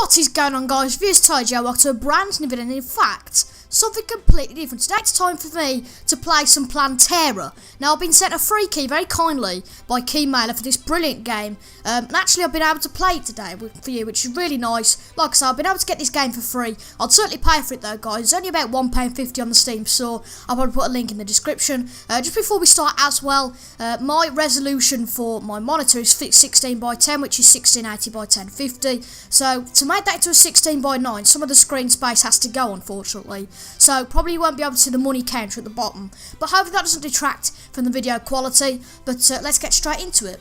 What is going on, guys? This is TIJ. Welcome to a brand new video, and in fact, something completely different. Today it's time for me to play some Plantera. Now, I've been sent a free key very kindly by Keymailer for this brilliant game, and actually I've been able to play it today for you, which is really nice. Like I said, I've been able to get this game for free. I'd certainly pay for it though, guys. It's only about £1.50 on the Steam store. I'll probably put a link in the description. Just before we start as well, my resolution for my monitor is 16:10, which is 1680 x 1050. So to make that into a 16:9, some of the screen space has to go, unfortunately. So probably you won't be able to see the money counter at the bottom. But hopefully that doesn't detract from the video quality. But let's get straight into it.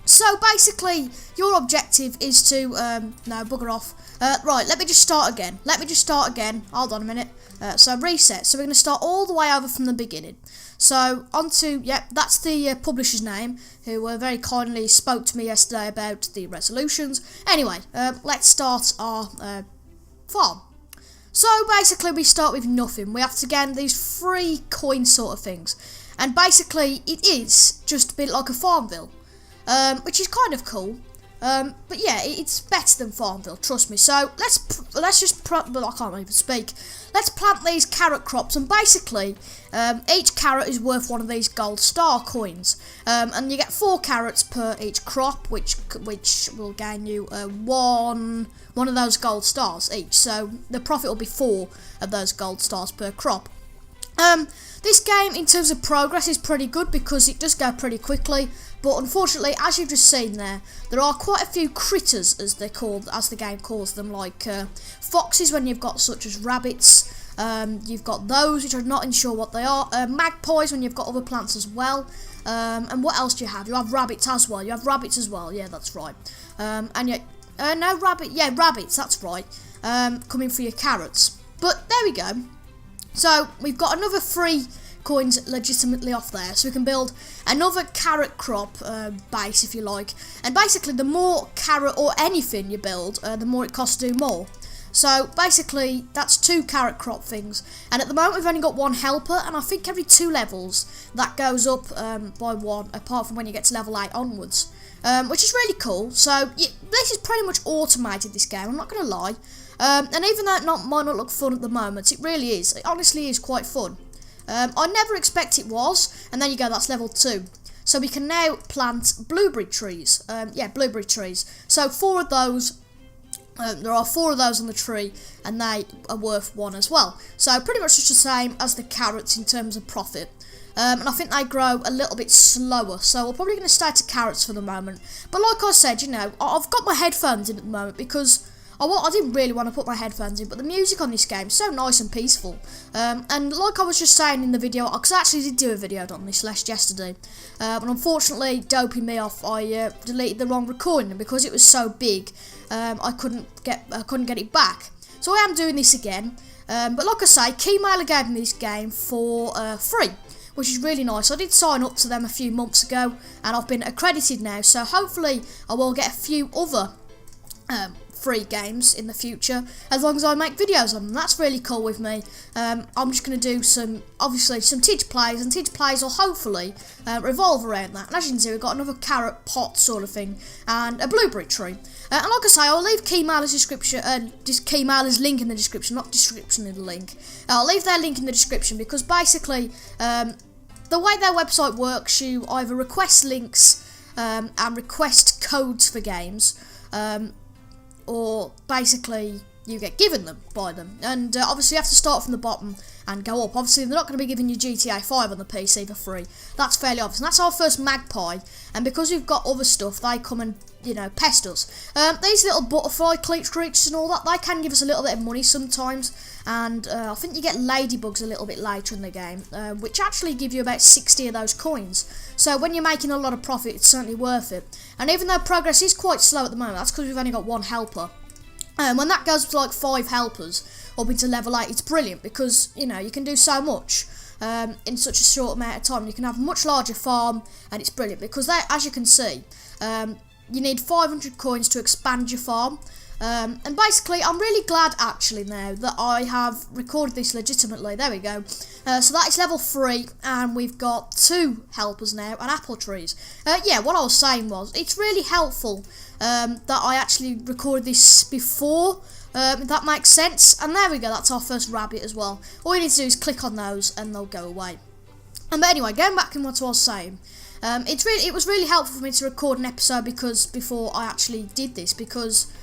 So basically, your objective is to, no, bugger off. Right, let me just start again. Hold on a minute. So reset. So we're going to start all the way over from the beginning. So onto, yep, that's the publisher's name, who very kindly spoke to me yesterday about the resolutions. Anyway, let's start our farm. So basically we start with nothing. We have to gain these free coin sort of things. And basically it is just a bit like a Farmville. Which is kind of cool, but yeah, it's better than Farmville, trust me. So let's just I can't even speak. Let's plant these carrot crops, and basically, each carrot is worth one of these gold star coins, and you get 4 carrots per each crop, which will gain you one of those gold stars each. So the profit will be 4 of those gold stars per crop. This game, in terms of progress, is pretty good because it does go pretty quickly. But unfortunately, as you've just seen there are quite a few critters, as the game calls them, like foxes when you've got such as rabbits. You've got those which I'm not sure what they are. Magpies when you've got other plants as well. And what else do you have? You have rabbits as well. Yeah, that's right. And yet, no rabbit. Yeah, rabbits. That's right. Coming for your carrots. But there we go. So we've got another 3 coins legitimately off there, so we can build another carrot crop base, if you like. And basically, the more carrot or anything you build, the more it costs to do more. So basically, that's 2 carrot crop things. And at the moment, we've only got 1 helper, and I think every 2 levels that goes up by 1, apart from when you get to level 8 onwards, which is really cool. So this is pretty much automated, this game, I'm not going to lie. And even though it might not look fun at the moment, it really is. It honestly is quite fun. I never expect it was, and there you go, that's level 2. So we can now plant blueberry trees. Blueberry trees. So 4 of those, there are 4 of those on the tree, and they are worth 1 as well. So pretty much just the same as the carrots in terms of profit. And I think they grow a little bit slower, so we're probably going to stay to carrots for the moment. But like I said, you know, I've got my headphones in at the moment because I didn't really want to put my headphones in, but the music on this game is so nice and peaceful. And like I was just saying in the video, because I actually did do a video on this yesterday, but unfortunately, doping me off, I deleted the wrong recording, and because it was so big, I couldn't get it back. So I am doing this again. But like I say, Keymailer gave me this game for free, which is really nice. I did sign up to them a few months ago, and I've been accredited now, so hopefully I will get a few other free games in the future, as long as I make videos on them. That's really cool with me. I'm just going to do some TIJ plays, and TIJ plays will hopefully revolve around that. And as you can see, we've got another carrot pot sort of thing, and a blueberry tree. And like I say, I'll leave Keymailer's description, Keymailer's link in the description, not description in the link. I'll leave their link in the description because basically, the way their website works, you either request links and request codes for games, or basically you get given them by them, and obviously you have to start from the bottom and go up. Obviously they're not going to be giving you GTA 5 on the PC for free, that's fairly obvious, and that's our first magpie, and because we've got other stuff, they come and, you know, pest us. These little butterfly creatures and all that, they can give us a little bit of money sometimes, and I think you get ladybugs a little bit later in the game, which actually give you about 60 of those coins. So when you're making a lot of profit, it's certainly worth it. And even though progress is quite slow at the moment, that's because we've only got 1 helper. When that goes to like 5 helpers up into level 8, it's brilliant because, you know, you can do so much in such a short amount of time. You can have a much larger farm, and it's brilliant because, as you can see, you need 500 coins to expand your farm. And basically, I'm really glad actually now that I have recorded this legitimately. There we go. So that is level 3, and we've got 2 helpers now and apple trees. Yeah, what I was saying was, it's really helpful that I actually recorded this before, if that makes sense. And there we go, that's our first rabbit as well. All you need to do is click on those and they'll go away. But anyway, going back to what I was saying, it was really helpful for me to record an episode before I actually did this, because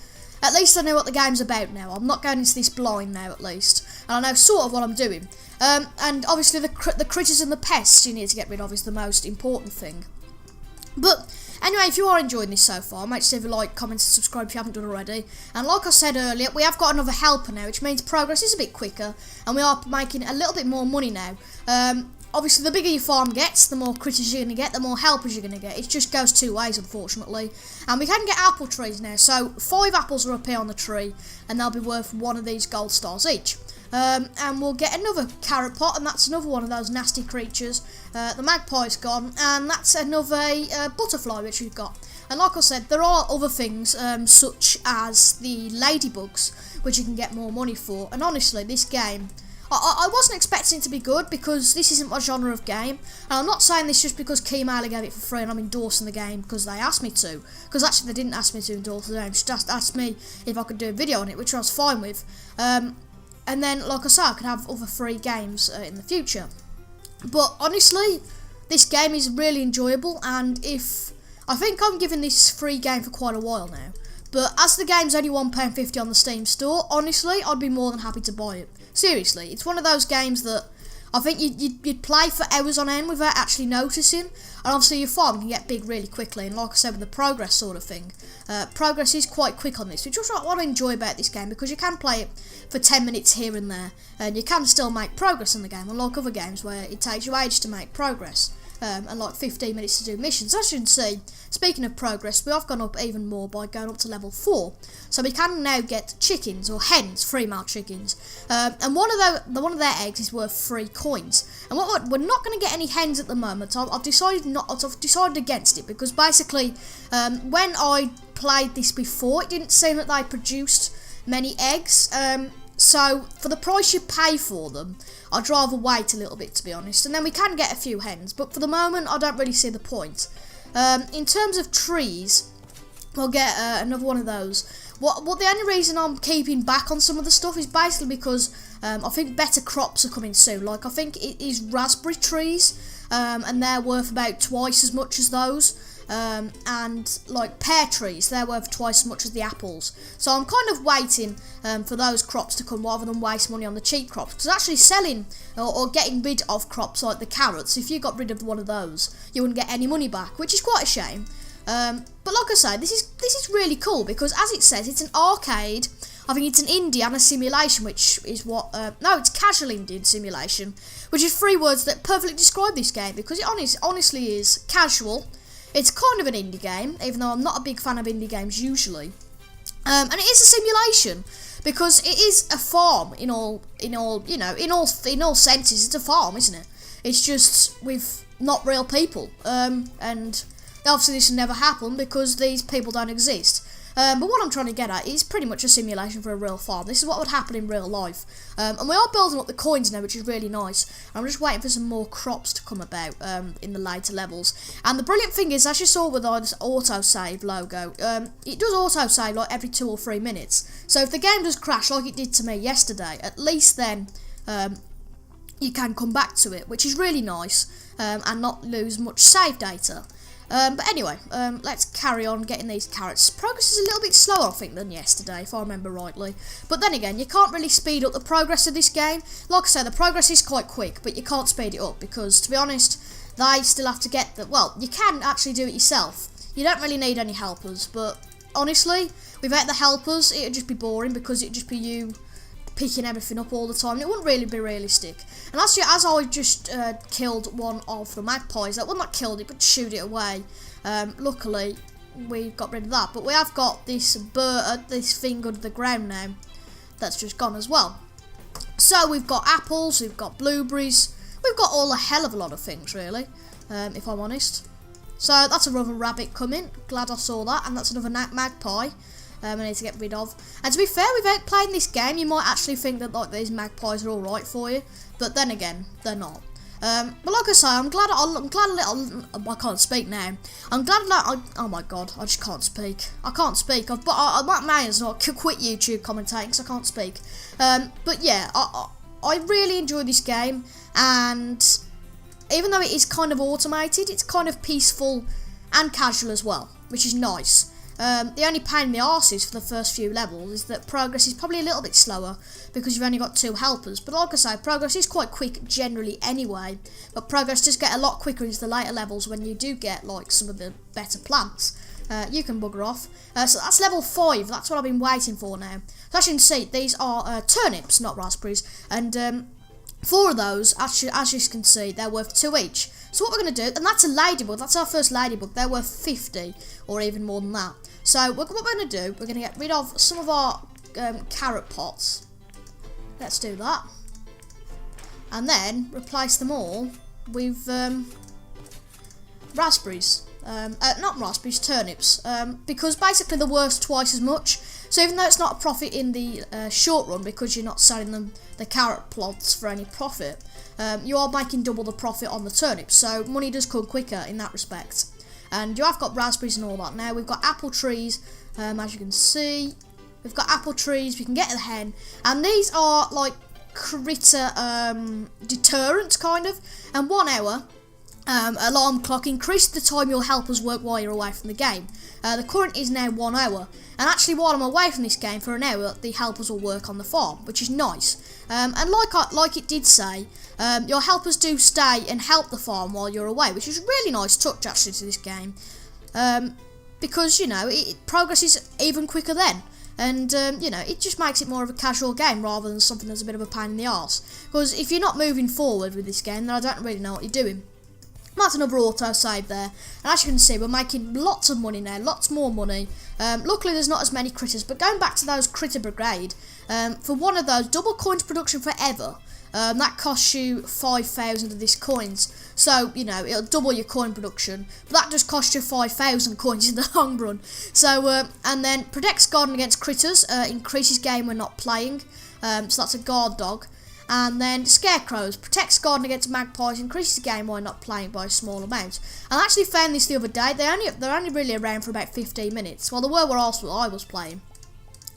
at least I know what the game's about now. I'm not going into this blind now, at least, and I know sort of what I'm doing. And obviously the critters and the pests you need to get rid of is the most important thing. But anyway, if you are enjoying this so far, make sure to like, comment, and subscribe if you haven't done already. And like I said earlier, we have got another helper now, which means progress is a bit quicker, and we are making a little bit more money now. Obviously, the bigger your farm gets, the more critters you're going to get, the more helpers you're going to get. It just goes 2 ways, unfortunately. And we can get apple trees now. So 5 apples will appear on the tree, and they'll be worth 1 of these gold stars each. And we'll get another carrot pot, and that's another one of those nasty creatures. The magpie's gone, and that's another butterfly which we've got. And like I said, there are other things, such as the ladybugs, which you can get more money for. And honestly, this game, I wasn't expecting it to be good, because this isn't my genre of game. And I'm not saying this just because Keymailer gave it for free and I'm endorsing the game because they asked me to. Because actually they didn't ask me to endorse the game, just asked me if I could do a video on it, which I was fine with. And then, like I said, I could have other free games in the future. But honestly, this game is really enjoyable, and I think I'm giving this free game for quite a while now. But as the game's only £1.50 on the Steam store, honestly, I'd be more than happy to buy it. Seriously, it's one of those games that I think you'd play for hours on end without actually noticing. And obviously your farm can get big really quickly, and like I said, with the progress sort of thing, progress is quite quick on this, which is what I enjoy about this game, because you can play it for 10 minutes here and there, and you can still make progress in the game, unlike other games where it takes you ages to make progress. And like 15 minutes to do missions. As you can see, speaking of progress, we have gone up even more by going up to level 4. So we can now get chickens, or hens, female chickens. And one of their eggs is worth 3 coins. And we're not going to get any hens at the moment. I've decided against it, because basically, when I played this before, it didn't seem that they produced many eggs. So for the price you pay for them, I'd rather wait a little bit, to be honest, and then we can get a few hens, but for the moment I don't really see the point. In terms of trees, we'll get another one of those. What the only reason I'm keeping back on some of the stuff is basically because I think better crops are coming soon. Like, I think it is raspberry trees, and they're worth about twice as much as those. And like pear trees, they're worth twice as much as the apples. So I'm kind of waiting for those crops to come, rather than waste money on the cheap crops. Because actually selling or getting rid of crops like the carrots, if you got rid of one of those, you wouldn't get any money back, which is quite a shame. But like I say, this is really cool, because as it says, it's an arcade. I think it's an indie and a simulation, which is what... no, it's casual indie and simulation, which is 3 words that perfectly describe this game, because it honestly is casual. It's kind of an indie game, even though I'm not a big fan of indie games usually. And it is a simulation, because it is a farm in all senses. It's a farm, isn't it? It's just with not real people. And obviously this will never happen because these people don't exist. But what I'm trying to get at is pretty much a simulation for a real farm. This is what would happen in real life. And we are building up the coins now, which is really nice. I'm just waiting for some more crops to come about in the later levels. And the brilliant thing is, as you saw with this autosave logo, it does autosave like every 2 or 3 minutes. So if the game does crash like it did to me yesterday, at least then you can come back to it, which is really nice, and not lose much save data. But anyway, let's carry on getting these carrots. Progress is a little bit slower, I think, than yesterday, if I remember rightly. But then again, you can't really speed up the progress of this game. Like I said, the progress is quite quick, but you can't speed it up, because, to be honest, they still have to get the... Well, you can actually do it yourself. You don't really need any helpers, but honestly, without the helpers, it would just be boring, because it would just be you picking everything up all the time, and it wouldn't really be realistic. And as I just killed one of the magpies, well, not killed it, but shoot it away. Luckily, we got rid of that, but we have got this this thing under the ground now that's just gone as well. So we've got apples, we've got blueberries, we've got all a hell of a lot of things, really, if I'm honest. So that's another rabbit coming. Glad I saw that, and that's another magpie. I need to get rid of. And to be fair, without playing this game, you might actually think that like these magpies are all right for you, but then again, they're not. But like I say, I'm glad a little. I can't speak now. I'm glad that oh my god, I just can't speak. I can't speak. I might as well quit YouTube commentating because I can't speak. But yeah, I really enjoy this game, and even though it is kind of automated, it's kind of peaceful and casual as well, which is nice. The only pain in the arse is for the first few levels is that progress is probably a little bit slower because you've only got 2 helpers. But like I say, progress is quite quick generally anyway. But progress does get a lot quicker into the later levels when you do get like some of the better plants. You can bugger off. So that's level 5. That's what I've been waiting for now. So as you can see, these are turnips, not raspberries. And 4 of those, actually, as you can see, they're worth 2 each. So what we're going to do, and that's a ladybug, that's our first ladybug, they're worth 50, or even more than that. So what we're going to do, we're going to get rid of some of our carrot pots. Let's do that. And then replace them all with raspberries. Not raspberries, turnips. Because basically they're worth twice as much. So even though it's not a profit in the short run, because you're not selling them the carrot plots for any profit, you are making double the profit on the turnips. So money does come quicker in that respect. And you have got raspberries and all that. Now we've got apple trees, as you can see. We've got apple trees, we can get to the hen. And these are like critter deterrents kind of. And 1 hour alarm clock increases the time your helpers work while you're away from the game. The current is now 1 hour. And actually while I'm away from this game for an hour, the helpers will work on the farm, which is nice. And like it did say, your helpers do stay and help the farm while you're away, which is a really nice touch actually to this game. Because, you know, it progresses even quicker then. And, you know, it just makes it more of a casual game rather than something that's a bit of a pain in the arse. Because if you're not moving forward with this game, then I don't really know what you're doing. That's another auto save there, and as you can see, we're making lots of money now, lots more money. Luckily there's not as many critters, but going back to those critter brigade, for one of those, double coins production forever, that costs you 5,000 of these coins. So, you know, it'll double your coin production, but that just costs you 5,000 coins in the long run. So, and then protects garden against critters, increases game when not playing, so that's a guard dog. And then scarecrows, protects garden against magpies, increases the game while not playing by a small amount. And I actually found this the other day. They're only really around for about 15 minutes. Well, they were where I was playing.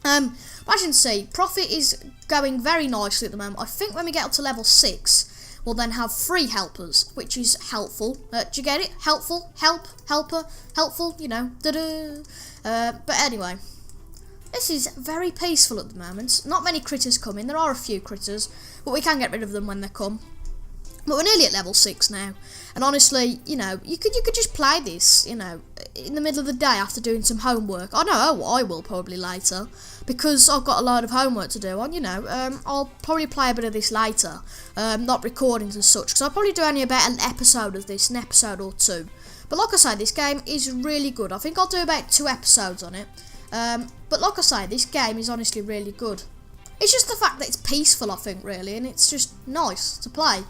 But as you can see, profit is going very nicely at the moment. I think when we get up to level 6, we'll then have 3 helpers, which is helpful. Do you get it? Helpful, helper, helpful. You know, but anyway. This is very peaceful at the moment. Not many critters come in. There are a few critters, but we can get rid of them when they come. But we're nearly at level 6 now. And honestly, you know, you could just play this, you know, in the middle of the day after doing some homework. I know I will probably later, because I've got a load of homework to do. And, you know, I'll probably play a bit of this later. Not recordings and such, because I'll probably do only about an episode of this, an episode or 2. But like I say, this game is really good. I think I'll do about 2 episodes on it. But like I say, this game is honestly really good. It's just the fact that it's peaceful, I think, really, and it's just nice to play.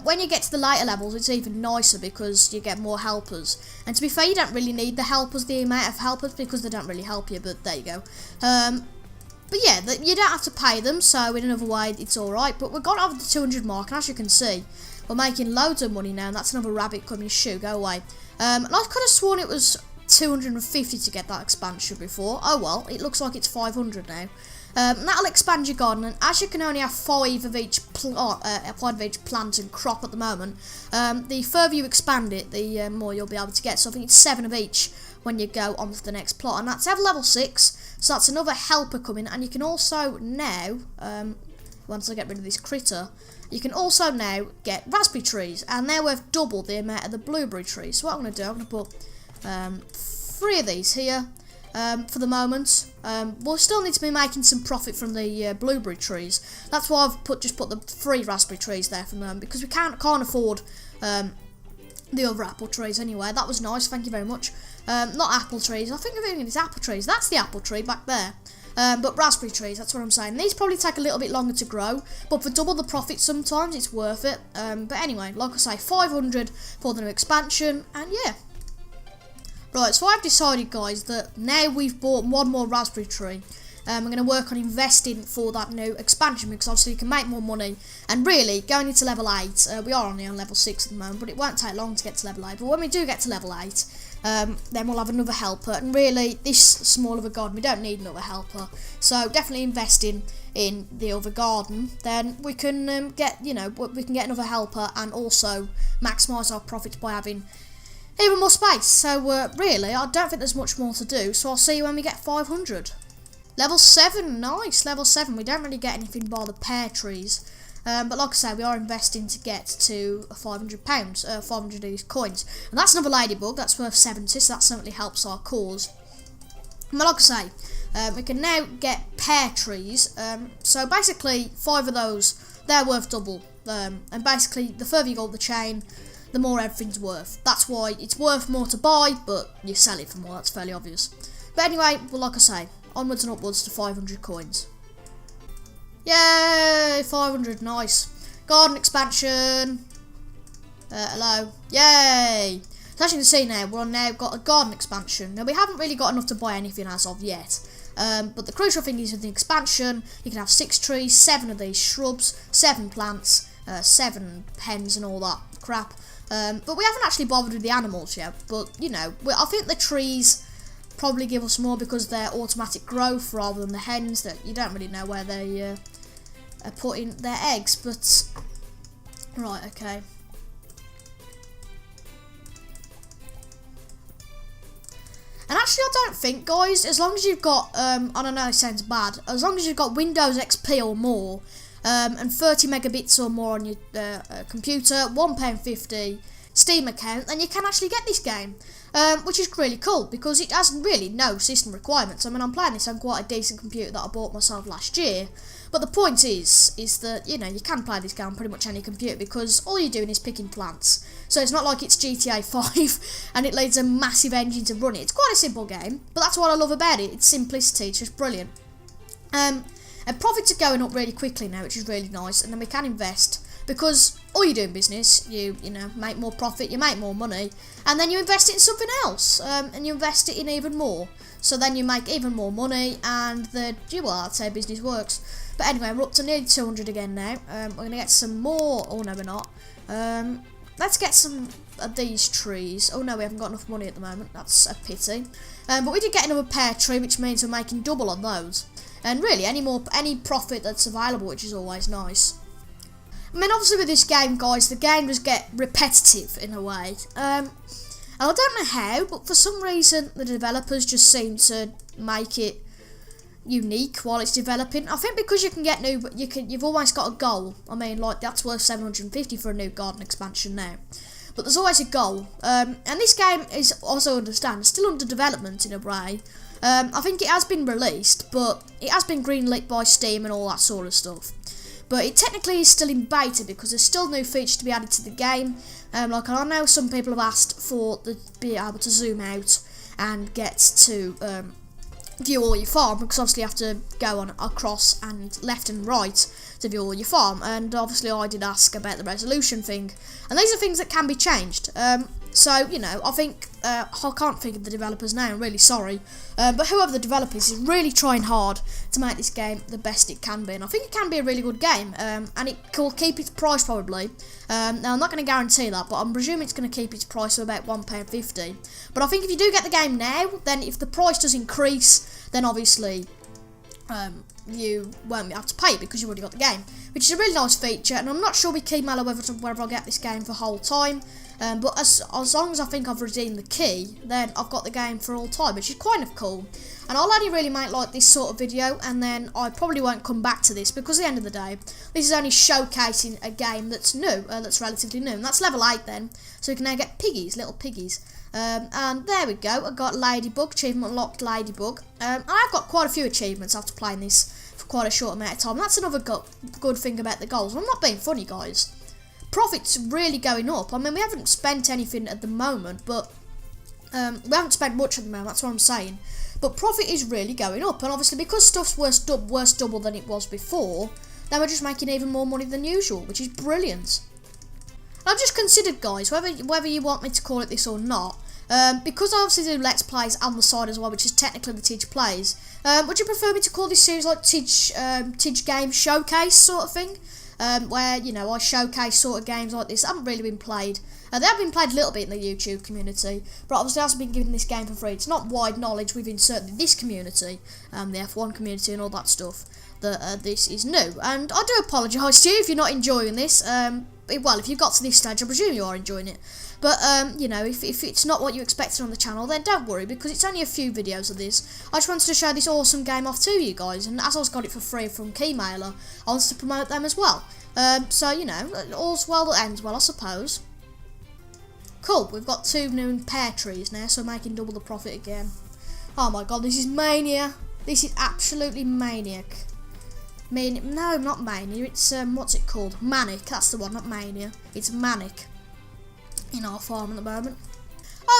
When you get to the later levels, it's even nicer because you get more helpers. And to be fair, you don't really need the helpers, the amount of helpers, because they don't really help you, but there you go. But yeah, you don't have to pay them, so in another way, it's alright. But we've got over the 200 mark, and as you can see, we're making loads of money now, and that's another rabbit coming. Shoo, go away. And I could have sworn it was 250 to get that expansion before. Oh well, it looks like it's 500 now. That'll expand your garden, and as you can only have 5 of each plant and crop at the moment, the further you expand it, the more you'll be able to get. So I think it's 7 of each when you go on to the next plot, and that's level 6. So that's another helper coming, and you can also now, once I get rid of this critter, you can also now get raspberry trees, and they're worth double the amount of the blueberry trees. So what I'm going to do, I'm going to put 3 of these here for the moment. We'll still need to be making some profit from the blueberry trees. That's why I've just put the 3 raspberry trees there for the moment, because we can't afford the other apple trees anyway. That was nice, thank you very much. Not apple trees, I think it's apple trees. That's the apple tree back there. But raspberry trees, that's what I'm saying. These probably take a little bit longer to grow, but for double the profit sometimes, it's worth it. But anyway, like I say, 500 for the new expansion, and yeah. Right, so I've decided, guys, that now we've bought one more raspberry tree, we're going to work on investing for that new expansion, because obviously you can make more money. And really, going into level 8, we are only on level 6 at the moment, but it won't take long to get to level 8. But when we do get to level 8, then we'll have another helper. And really, this small of a garden, we don't need another helper. So definitely investing in the other garden, then we can get, we can get another helper and also maximise our profits by having even more space. So really, I don't think there's much more to do. So I'll see you when we get 500. Level 7, nice, level 7. We don't really get anything by the pear trees. But like I say, we are investing to get to £500, 500 of these coins. And that's another ladybug, that's worth 70, so that certainly helps our cause. But like I say, we can now get pear trees. So basically, 5 of those, they're worth double. And basically, the further you go up the chain, the more everything's worth. That's why it's worth more to buy, but you sell it for more, that's fairly obvious. But anyway, well, like I say, onwards and upwards to 500 coins. Yay! 500, nice. Garden expansion. Hello. Yay! So as you can see now, we've now got a garden expansion. Now, we haven't really got enough to buy anything as of yet. But the crucial thing is with the expansion, you can have 6 trees, 7 of these shrubs, 7 plants, 7 pens and all that crap. But we haven't actually bothered with the animals yet. But, I think the trees probably give us more because they're automatic growth rather than the hens that you don't really know where they are putting their eggs. But right, okay. And actually, I don't think, guys, as long as you've got I don't know, it sounds bad, as long as you've got Windows XP or more, and 30 megabits or more on your computer, £1.50 Steam account, then you can actually get this game. Which is really cool because it has really no system requirements. I mean, I'm playing this on quite a decent computer that I bought myself last year. But the point is that, you can play this game on pretty much any computer because all you're doing is picking plants. So it's not like it's GTA 5 and it needs a massive engine to run it. It's quite a simple game, but that's what I love about it. It's simplicity, it's just brilliant. And profits are going up really quickly now, which is really nice. And then we can invest. Because all you do in business, you make more profit, you make more money, and then you invest it in something else, and you invest it in even more. So then you make even more money, and that's how business works. But anyway, we're up to nearly 200 again now. We're going to get some more. Oh no, we're not. Let's get some of these trees. Oh no, we haven't got enough money at the moment. That's a pity. But we did get another pear tree, which means we're making double on those. And really, any profit that's available, which is always nice. I mean, obviously with this game, guys, the game does get repetitive in a way. And I don't know how, but for some reason, the developers just seem to make it unique while it's developing. I think because you can get you've always got a goal. I mean, like, that's worth 750 for a new garden expansion now. But there's always a goal. And this game is, also understand, still under development in a way. I think it has been released, but it has been greenlit by Steam and all that sort of stuff. But it technically is still in beta because there's still new features to be added to the game. Like, I know some people have asked for be able to zoom out and get to view all your farm, because obviously you have to go on across and left and right to view all your farm. And obviously I did ask about the resolution thing, and these are things that can be changed. So, I think, I can't think of the developers now, I'm really sorry. But whoever the developers is really trying hard to make this game the best it can be. And I think it can be a really good game, and it will keep its price probably. Now, I'm not going to guarantee that, but I'm presuming it's going to keep its price of about £1.50. But I think if you do get the game now, then if the price does increase, then obviously you won't have to pay it because you've already got the game, which is a really nice feature. And I'm not sure with Key Mallow whether I'll get this game for the whole time. But as long as I think I've redeemed the key, then I've got the game for all time, which is kind of cool. And I'll only really make like this sort of video, and then I probably won't come back to this, because at the end of the day, this is only showcasing a game that's new, that's relatively new, and that's level 8 then. So we can now get piggies, little piggies. And there we go, I got Ladybug, achievement unlocked Ladybug. And I've got quite a few achievements after playing this for quite a short amount of time. That's another good thing about the goals. I'm not being funny, guys. Profit's really going up. I mean, we haven't spent anything at the moment, but we haven't spent much at the moment, that's what I'm saying. But profit is really going up, and obviously because stuff's worth double than it was before, then we're just making even more money than usual, which is brilliant. I've just considered, guys, whether you want me to call it this or not, Because I obviously do Let's Plays on the side as well, which is technically the TIJ Plays, would you prefer me to call this series like TIJ Games Showcase sort of thing? Where, you know, I showcase sort of games like this that haven't really been played. They have been played a little bit in the YouTube community, but obviously I've been given this game for free. It's not wide knowledge within certainly this community, the F1 community and all that stuff, that this is new. And I do apologise to you if you're not enjoying this. Well, if you've got to this stage, I presume you are enjoying it. But, you know, if it's not what you expected on the channel, then don't worry, because it's only a few videos of this. I just wanted to show this awesome game off to you guys, and as I got it for free from Keymailer, I wanted to promote them as well. So, you know, all's well that ends well, I suppose. Cool, we've got 2 new pear trees now, so making double the profit again. Oh my god, this is mania. This is absolutely maniac. No, not mania, it's, what's it called? Manic, that's the one, not mania. It's manic in our farm at the moment.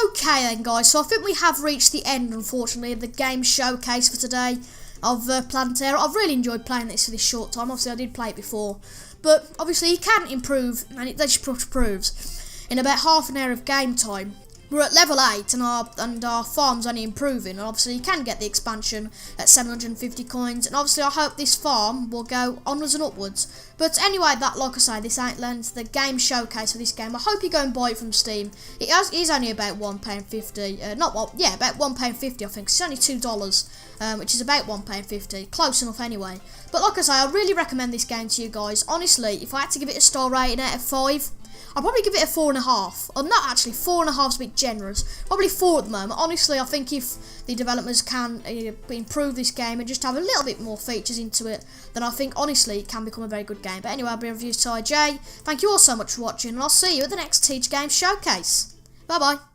Okay then guys, so I think we have reached the end, unfortunately, of the game showcase for today of Plantera. I've really enjoyed playing this for this short time. Obviously I did play it before, but obviously you can improve, and it just proves. In about half an hour of game time, we're at level 8 and our farm's only improving, and obviously you can get the expansion at 750 coins, and obviously I hope this farm will go onwards and upwards. But anyway, that, like I say, this ain't the game showcase for this game. I hope you go and buy it from Steam. It is only about £1.50, about £1.50 I think. It's only $2, which is about £1.50, close enough anyway. But like I say, I really recommend this game to you guys. Honestly, if I had to give it a star rating out of 5, I'll probably give it a 4.5. Or not actually, 4.5 is a bit generous. Probably 4 at the moment. Honestly, I think if the developers can improve this game and just have a little bit more features into it, then I think honestly it can become a very good game. But anyway, I'll be reviewing TIJ. Thank you all so much for watching, and I'll see you at the next TIJ Games Showcase. Bye bye.